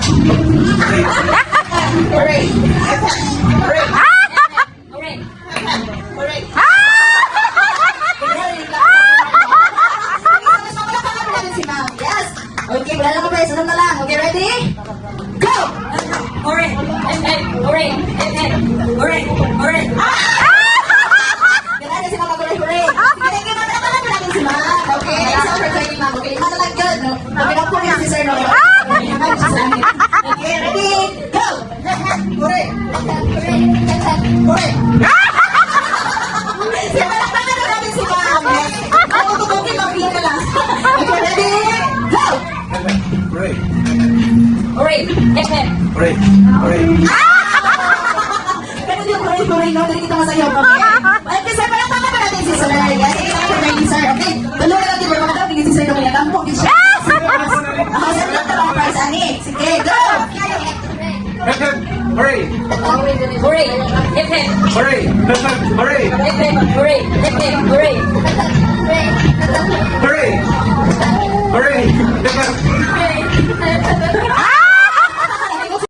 Hooray! Hooray! Hooray! Hooray! Yes! Okay, wala lang kayo. Sunod na lang. Okay, ready? Go! Hooray! Hooray! Hooray! Hooray! Kailangan si Mama Hooray! Hooray! Sige, ginawa natin si Mama. Okay, so for training Mama. Okay, lima na lang good. No? Nabilang po niya si Sir Noel. Okay, ready? Go! Hooray! Hooray! Sige, palakpakan na natin si Mama. Ako tutukin, mapila ka lang. Okay, ready? Go! Hooray! Hooray! Hooray! Hooray! Ganun yung hooray-hooray, no? Dali kita masayaw, okay? Okay, sir, palakpakan pa natin si Sir Noel. Yes, for training, sir. Okay, tuloy na natin. Mga daw, bigyan si Sir Noel. Tampok din siya. Ako, sir, lang na mga prize, ani. Sige, go! Hooray! Hooray! Hooray! Hooray! Hooray! Hooray!